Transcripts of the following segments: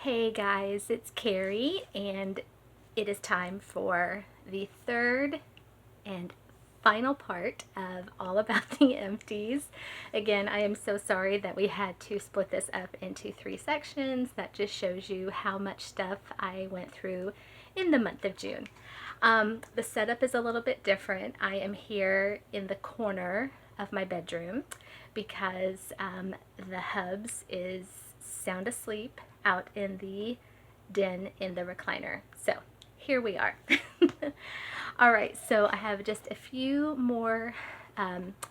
Hey guys, it's Carrie, and it is time for the third and final part of All About the Empties. Again, I am so sorry that we had to split this up into 3 sections. That just shows you how much stuff I went through in the month of June. The setup is a little bit different. I am here in the corner of my bedroom because the hubs is sound asleep out in the den in the recliner. So here we are. All right, so I have just a few more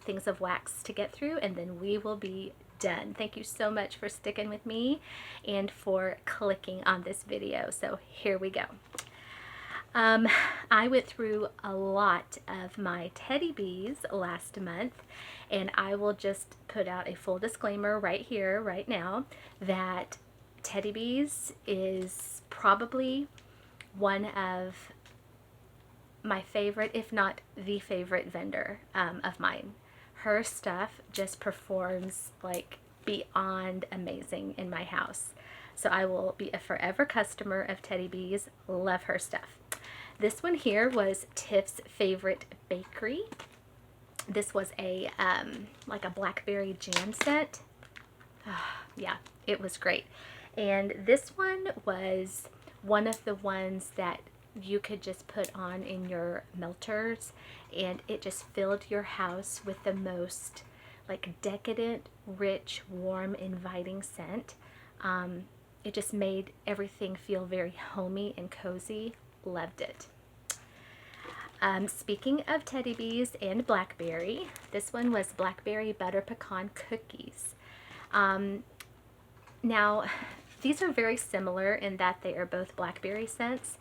things of wax to get through, and then we will be done. Thank you so much for sticking with me and for clicking on this video. So here we go. I went through a lot of my teddy bees last month, and I will just put out a full disclaimer right here, right now, that Teddy Bees is probably one of my favorite, if not the favorite vendor of mine. Her stuff just performs like beyond amazing in my house. So I will be a forever customer of Teddy Bees. Love her stuff. This one here was Tiff's Favorite Bakery. This was a like a blackberry jam set. Yeah, it was great. And this one was one of the ones that you could just put on in your melters, and it just filled your house with the most like decadent, rich, warm, inviting scent. It just made everything feel very homey and cozy. Loved it. Speaking of Teddy Bees and Blackberry, this one was Blackberry Butter Pecan Cookies. Now, these are very similar in that they are both blackberry scents.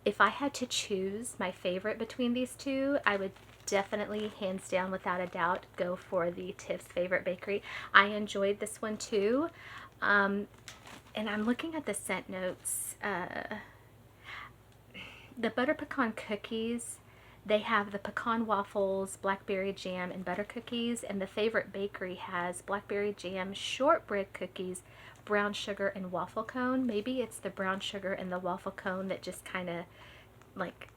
If I had to choose my favorite between these two, I would definitely, hands down, without a doubt, go for the Tiff's Favorite Bakery. I enjoyed this one too. And I'm looking at the scent notes. The butter pecan cookies, they have the pecan waffles, blackberry jam, and butter cookies. And the Favorite Bakery has blackberry jam, shortbread cookies, brown sugar, and waffle cone. Maybe it's the brown sugar and the waffle cone that just kind of like,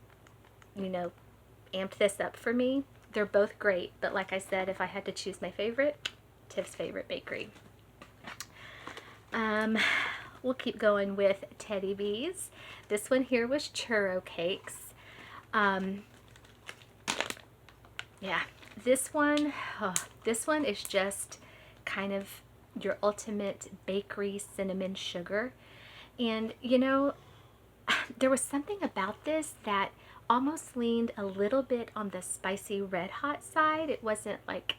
you know, amped this up for me. They're both great, but like I said, if I had to choose my favorite, Tiff's Favorite Bakery. We'll keep going with Teddy Bees. This one here was Churro Cakes. Yeah, this one is just kind of your ultimate bakery cinnamon sugar. And you know, there was something about this that almost leaned a little bit on the spicy red hot side. It wasn't like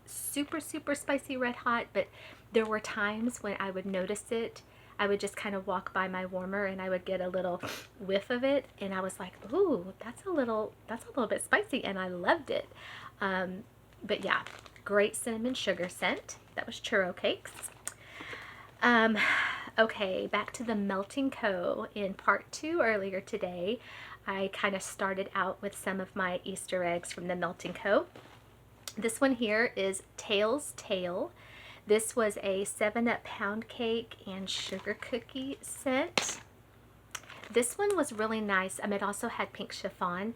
super spicy red hot, but there were times when I would notice it. I would just kind of walk by my warmer and I would get a little whiff of it, and I was like, ooh, that's a little bit spicy, and I loved it. But yeah, great cinnamon sugar scent. That was Churro Cakes. Okay, back to the Melting Co. In part 2 earlier today. I kind of started out with some of my Easter eggs from the Melting Co. This one here is Tail's Tale. This was a 7-Up pound cake and sugar cookie scent. This one was really nice. It also had pink chiffon.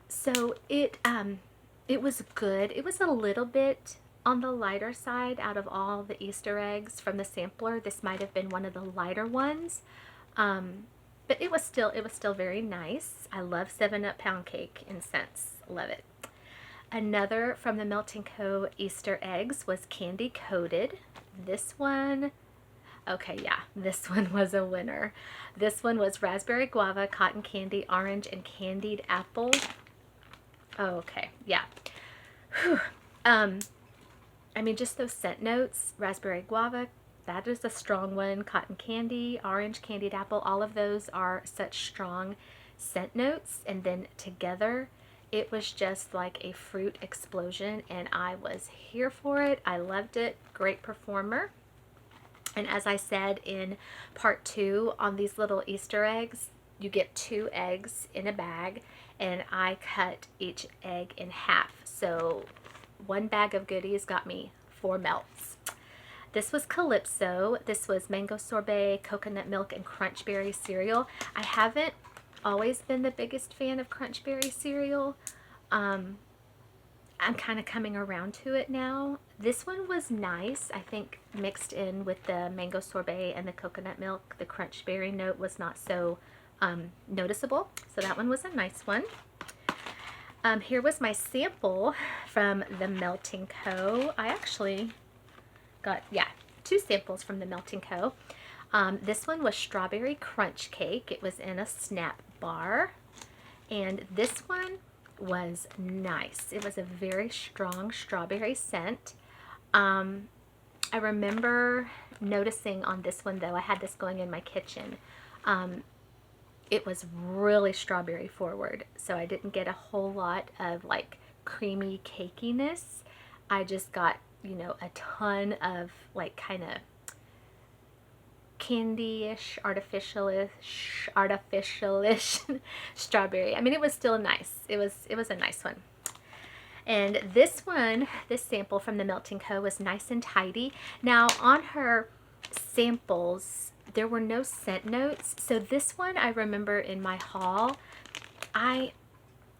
So it was good. It was a little bit on the lighter side out of all the Easter eggs from the sampler. This might have been one of the lighter ones. But it was still very nice. I love 7-Up pound cake and scents. Love it. Another from the Melting Co. Easter eggs was Candy Coated. This one, okay, yeah, this one was a winner. This one was Raspberry Guava, Cotton Candy, Orange, and Candied Apple. Okay, yeah. Whew. Just those scent notes, Raspberry Guava, that is a strong one. Cotton Candy, Orange, Candied Apple, all of those are such strong scent notes. And then together, it was just like a fruit explosion, and I was here for it. I loved it. Great performer. And as I said in part 2, on these little Easter eggs, you get 2 eggs in a bag, and I cut each egg in half. So one bag of goodies got me 4 melts. This was Calypso. This was mango sorbet, coconut milk, and crunch berry cereal. I haven't always been the biggest fan of crunch berry cereal. I'm kind of coming around to it now. This one was nice. I think mixed in with the mango sorbet and the coconut milk, the crunch berry note was not so noticeable. So that one was a nice one. Here was my sample from the Melting Co. I actually got, yeah, 2 samples from the Melting Co. This one was strawberry crunch cake. It was in a snap bar. And this one was nice. It was a very strong strawberry scent. I remember noticing on this one, though, I had this going in my kitchen. It was really strawberry forward, so I didn't get a whole lot of like creamy cakiness. I just got, you know, a ton of like kind of candy-ish, artificial-ish strawberry. I mean, it was still nice. It was a nice one. And this one, this sample from the Melting Co. was nice and tidy. Now, on her samples, there were no scent notes. So this one, I remember in my haul, I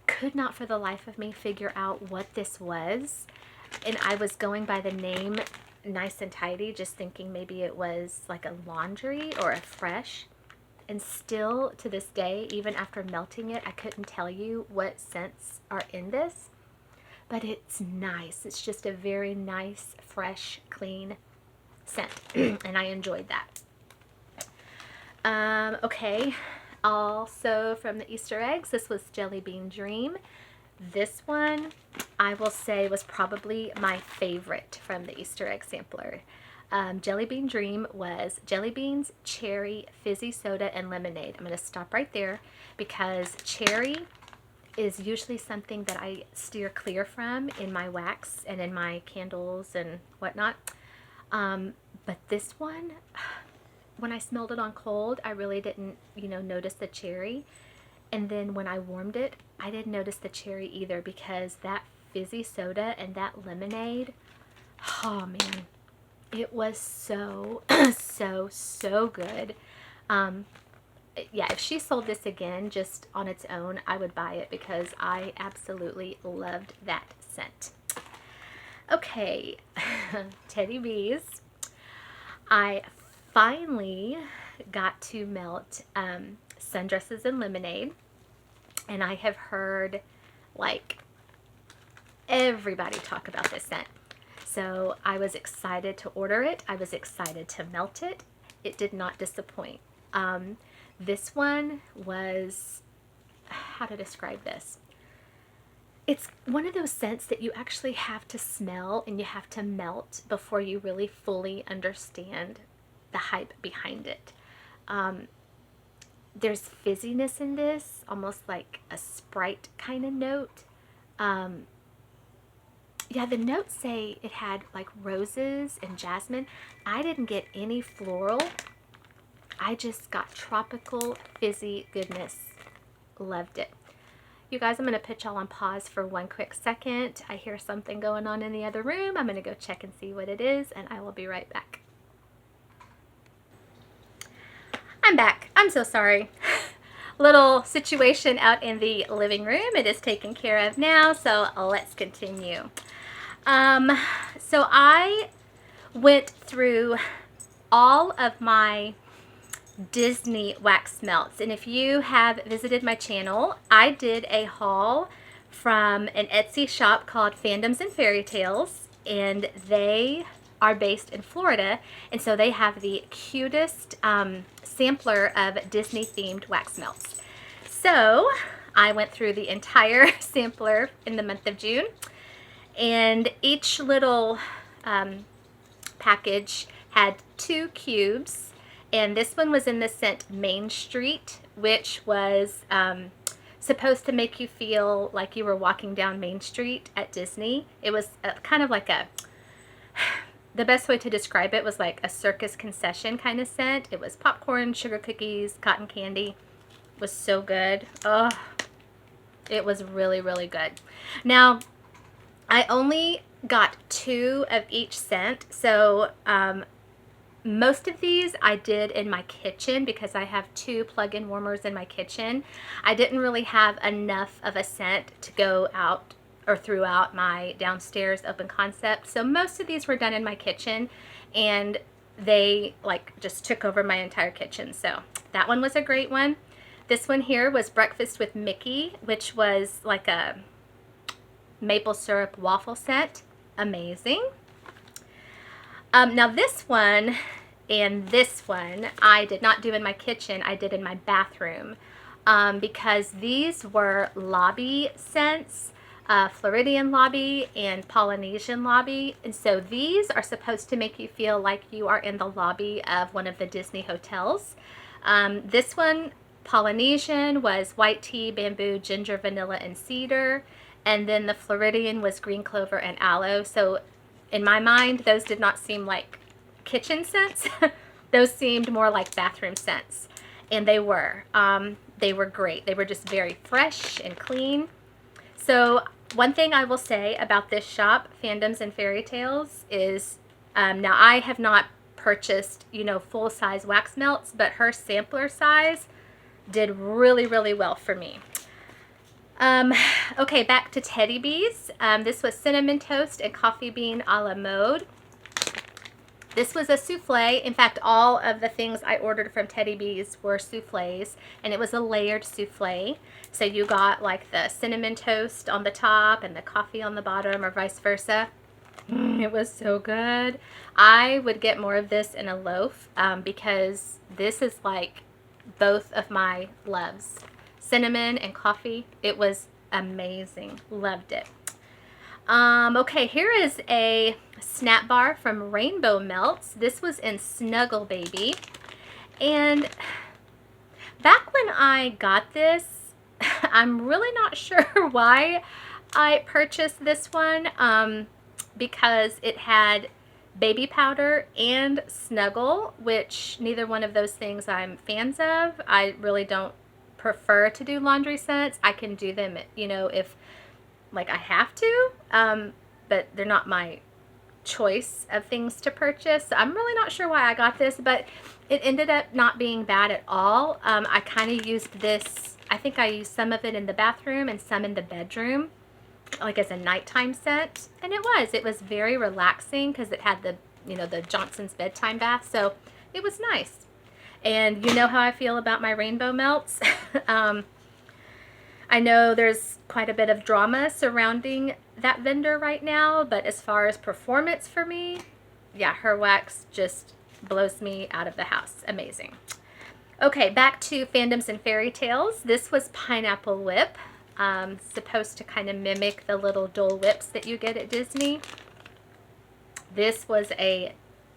could not for the life of me figure out what this was. And I was going by the name Nice and Tidy, just thinking maybe it was like a laundry or a fresh. And still to this day, even after melting it, I couldn't tell you what scents are in this. But it's nice. It's just a very nice, fresh, clean scent. And I enjoyed that. Okay. Also from the Easter eggs, this was Jelly Bean Dream. This one, I will say, was probably my favorite from the Easter egg sampler. Jelly Bean Dream was jelly beans, cherry, fizzy soda, and lemonade. I'm going to stop right there because cherry is usually something that I steer clear from in my wax and in my candles and whatnot. But this one, when I smelled it on cold, I really didn't, you know, notice the cherry. And then when I warmed it, I didn't notice the cherry either because that fizzy soda and that lemonade, oh man, it was so, so good. Yeah, if she sold this again just on its own, I would buy it because I absolutely loved that scent. Okay, Teddy Bees. I finally got to melt Sundresses and Lemonade, and I have heard like everybody talk about this scent. So I was excited to order it. I was excited to melt it. It did not disappoint. This one was, how to describe this? It's one of those scents that you actually have to smell and you have to melt before you really fully understand the hype behind it. There's fizziness in this, almost like a Sprite kind of note. Yeah, the notes say it had like roses and jasmine. I didn't get any floral. I just got tropical fizzy goodness. Loved it. You guys, I'm going to put y'all on pause for one quick second. I hear something going on in the other room. I'm going to go check and see what it is, and I will be right back. I'm back. I'm so sorry. Little situation out in the living room. It is taken care of now, so let's continue. So I went through all of my Disney wax melts, and if you have visited my channel, I did a haul from an Etsy shop called Fandoms and Fairy Tales, and they are based in Florida, and so they have the cutest sampler of Disney themed wax melts. So I went through the entire sampler in the month of June, and each little package had 2 cubes. And this one was in the scent Main Street, which was supposed to make you feel like you were walking down Main Street at Disney. It was kind of like the best way to describe it was like a circus concession kind of scent. It was popcorn, sugar cookies, cotton candy. It was so good. Oh, it was really, really good. Now, I only got 2 of each scent. So most of these I did in my kitchen because I have 2 plug-in warmers in my kitchen. I didn't really have enough of a scent to go out or throughout my downstairs open concept. So most of these were done in my kitchen, and they like just took over my entire kitchen. So that one was a great one. This one here was Breakfast with Mickey, which was like a maple syrup waffle scent. Amazing. Now this one and this one I did not do in my kitchen, I did in my bathroom, because these were lobby scents, Floridian lobby and Polynesian lobby. And so these are supposed to make you feel like you are in the lobby of one of the Disney hotels. This one, Polynesian, was white tea, bamboo, ginger, vanilla, and cedar. And then the Floridian was green clover and aloe. So in my mind, those did not seem like kitchen scents. Those seemed more like bathroom scents. And they were. They were great. They were just very fresh and clean. So one thing I will say about this shop, Fandoms and Fairy Tales, is now I have not purchased, you know, full-size wax melts, but her sampler size did really, really well for me. Okay, back to Teddy Bees. This was Cinnamon Toast and Coffee Bean a la Mode. This was a souffle. In fact, all of the things I ordered from Teddy Bees were souffles, and it was a layered souffle. So you got like the cinnamon toast on the top and the coffee on the bottom, or vice versa. It was so good. I would get more of this in a loaf, because this is like both of my loves. Cinnamon and coffee. It was amazing. Loved it. Okay, here is a snap bar from Rainbow Melts. This was in Snuggle Baby. And back when I got this, I'm really not sure why I purchased this one, because it had baby powder and Snuggle, which neither one of those things I'm fans of. I really don't prefer to do laundry scents. I can do them, you know, if like I have to, but they're not my choice of things to purchase. So I'm really not sure why I got this, but it ended up not being bad at all. I kind of used this, I think I used some of it in the bathroom and some in the bedroom, like as a nighttime scent. And it was very relaxing because it had the, you know, the Johnson's bedtime bath. So it was nice. And you know how I feel about my Rainbow Melts. I know there's quite a bit of drama surrounding that vendor right now, but as far as performance for me, yeah, her wax just blows me out of the house. Amazing. Okay, back to Fandoms and Fairy Tales. This was Pineapple Whip, supposed to kind of mimic the little Dole Whips that you get at Disney. This was a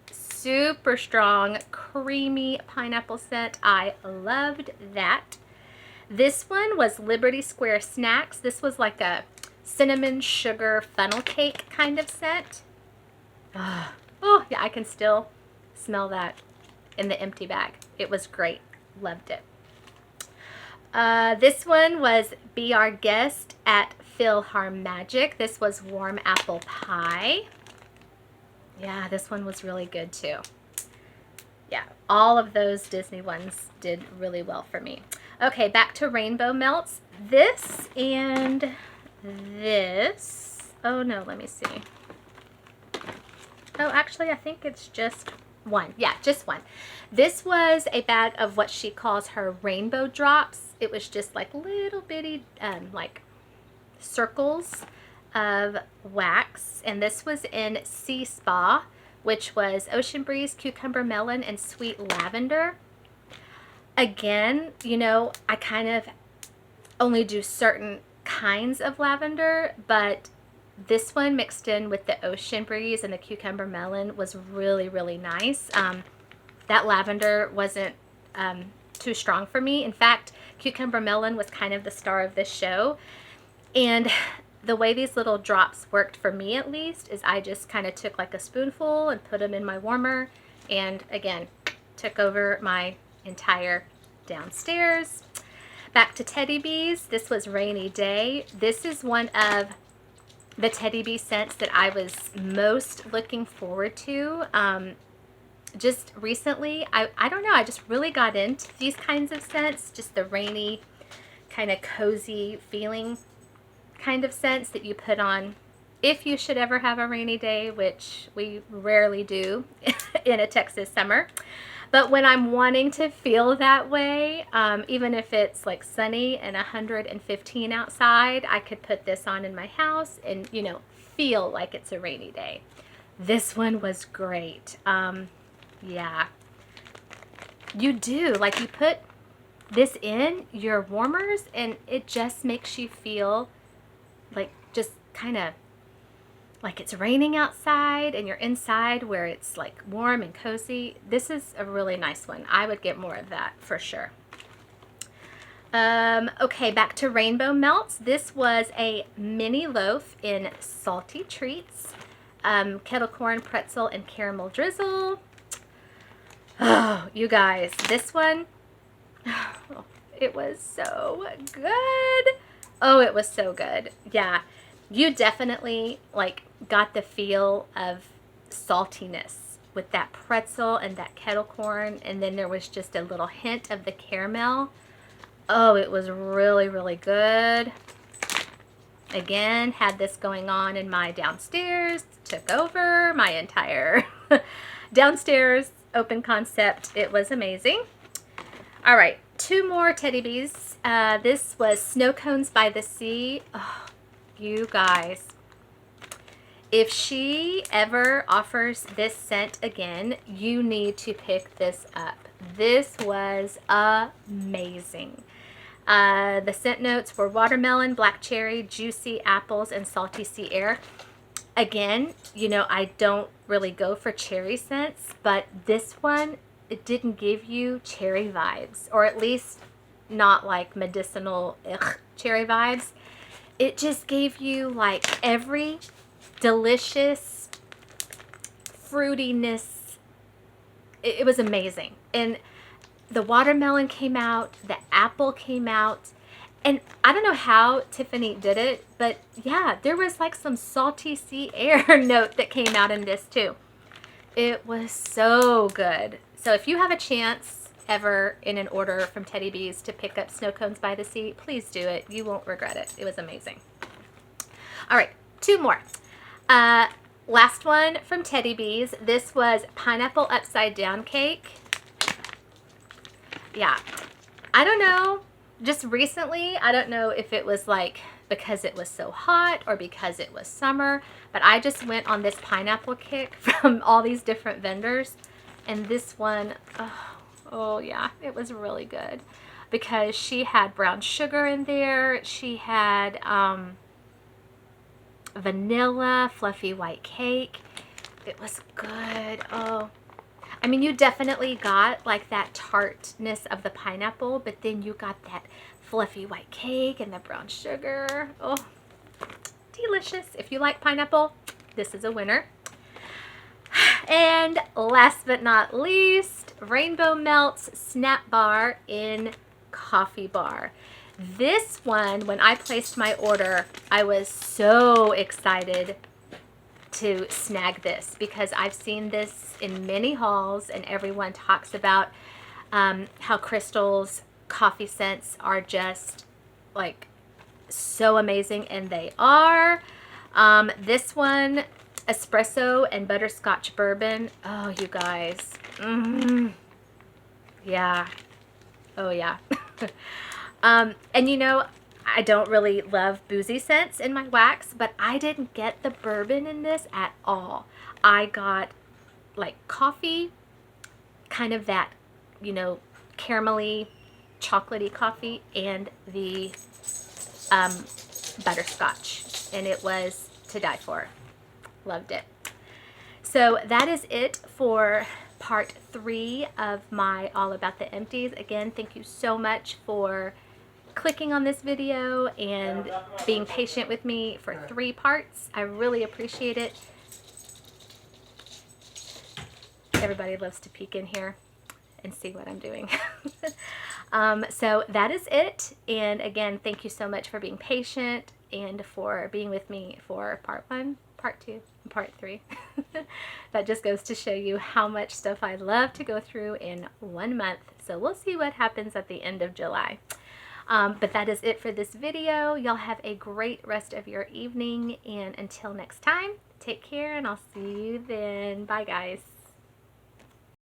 super strong, creamy pineapple scent. I loved that. This one was Liberty Square Snacks. This was like a cinnamon sugar funnel cake kind of scent. Oh, yeah, I can still smell that in the empty bag. It was great. Loved it. This one was Be Our Guest at PhilharMagic. This was Warm Apple Pie. Yeah, this one was really good too. Yeah, all of those Disney ones did really well for me. Okay, back to Rainbow Melts. This and this. Oh no, let me see. Oh, actually, I think it's just one. Yeah, just one. This was a bag of what she calls her rainbow drops. It was just like little bitty, like circles of wax. And this was in Sea Spa, which was Ocean Breeze, Cucumber Melon, and Sweet Lavender. Again, you know, I kind of only do certain kinds of lavender, but this one mixed in with the Ocean Breeze and the Cucumber Melon was really, really nice. That lavender wasn't too strong for me. In fact, Cucumber Melon was kind of the star of this show. And the way these little drops worked for me, at least, is I just kind of took like a spoonful and put them in my warmer, and again, took over my entire downstairs. Back to Teddy Bees. This was Rainy Day. This is one of the Teddy Bee scents that I was most looking forward to. Just recently, I don't know, I just really got into these kinds of scents, just the rainy, kind of cozy feeling kind of scents that you put on if you should ever have a rainy day, which we rarely do in a Texas summer. But when I'm wanting to feel that way, even if it's like sunny and 115 outside, I could put this on in my house and, you know, feel like it's a rainy day. This one was great. Yeah. You do. Like, you put this in your warmers and it just makes you feel like just kind of like it's raining outside and you're inside where it's like warm and cozy. This is a really nice one. I would get more of that for sure. Okay, back to Rainbow Melts. This was a mini loaf in salty treats, kettle corn, pretzel, and caramel drizzle. Oh, you guys, this one, oh, it was so good. Oh, it was so good. Yeah. You definitely like got the feel of saltiness with that pretzel and that kettle corn, and then there was just a little hint of the caramel. Oh, it was really, really good. Again, had this going on in my downstairs, took over my entire downstairs open concept. It was amazing. All right, 2 more Teddy Bees. This was Snow Cones by the Sea. Oh, you guys, if she ever offers this scent again, you need to pick this up. This was amazing. The scent notes were watermelon, black cherry, juicy apples, and salty sea air. Again, you know, I don't really go for cherry scents, but this one, it didn't give you cherry vibes, or at least not like medicinal cherry vibes. It just gave you like every delicious fruitiness. It was amazing. And the watermelon came out, the apple came out, and I don't know how Tiffany did it, but yeah, there was like some salty sea air note that came out in this too. It was so good. So if you have a chance ever in an order from Teddy Bees to pick up Snow Cones by the Sea, please do it. You won't regret it. It was amazing. All right, 2 more. Last one from Teddy Bees. This was pineapple upside down cake. Yeah, I don't know. Just recently, I don't know if it was like because it was so hot or because it was summer, but I just went on this pineapple kick from all these different vendors, and this one, oh yeah, it was really good because she had brown sugar in there. She had vanilla, fluffy white cake. It was good. Oh, I mean, you definitely got like that tartness of the pineapple, but then you got that fluffy white cake and the brown sugar. Oh, delicious. If you like pineapple, this is a winner. And last but not least, Rainbow Melts Snap Bar in Coffee Bar. This one, when I placed my order, I was so excited to snag this because I've seen this in many hauls and everyone talks about how Crystal's coffee scents are just like so amazing, and they are. This one, espresso and butterscotch bourbon. Oh, you guys. Yeah. Oh, yeah. And you know, I don't really love boozy scents in my wax, but I didn't get the bourbon in this at all. I got like coffee, kind of that, you know, caramelly, chocolatey coffee, and the butterscotch, and it was to die for. Loved it. So that is it for part 3 of my All About the Empties. Again, thank you so much for clicking on this video and being patient with me for 3 parts. I really appreciate it. Everybody loves to peek in here and see what I'm doing. So that is it. And again, thank you so much for being patient and for being with me for part 1, part 2, and part 3. That just goes to show you how much stuff I love to go through in 1 month. So we'll see what happens at the end of July. But that is it for this video. Y'all have a great rest of your evening, and until next time, take care, and I'll see you then. Bye, guys.